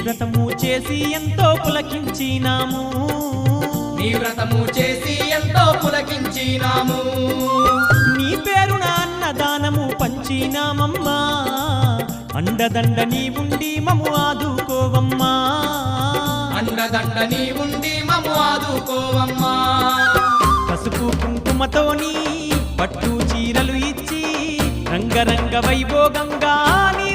వ్రతము చేసి ఎంతో పులకించినాము నీ వ్రతము చేసి ఎంతో పులకించినాము నీ పేరున అన్నదానము పంచినామమ్మా అండదండ నీ ఉండి మము ఆదుకోవమ్మా అండదండ నీ ఉండి మము ఆదుకోవమ్మా పసుపు కుంకుమతోని పట్టు చీరలు ఇచ్చి రంగరంగ వైభోగంగా నీ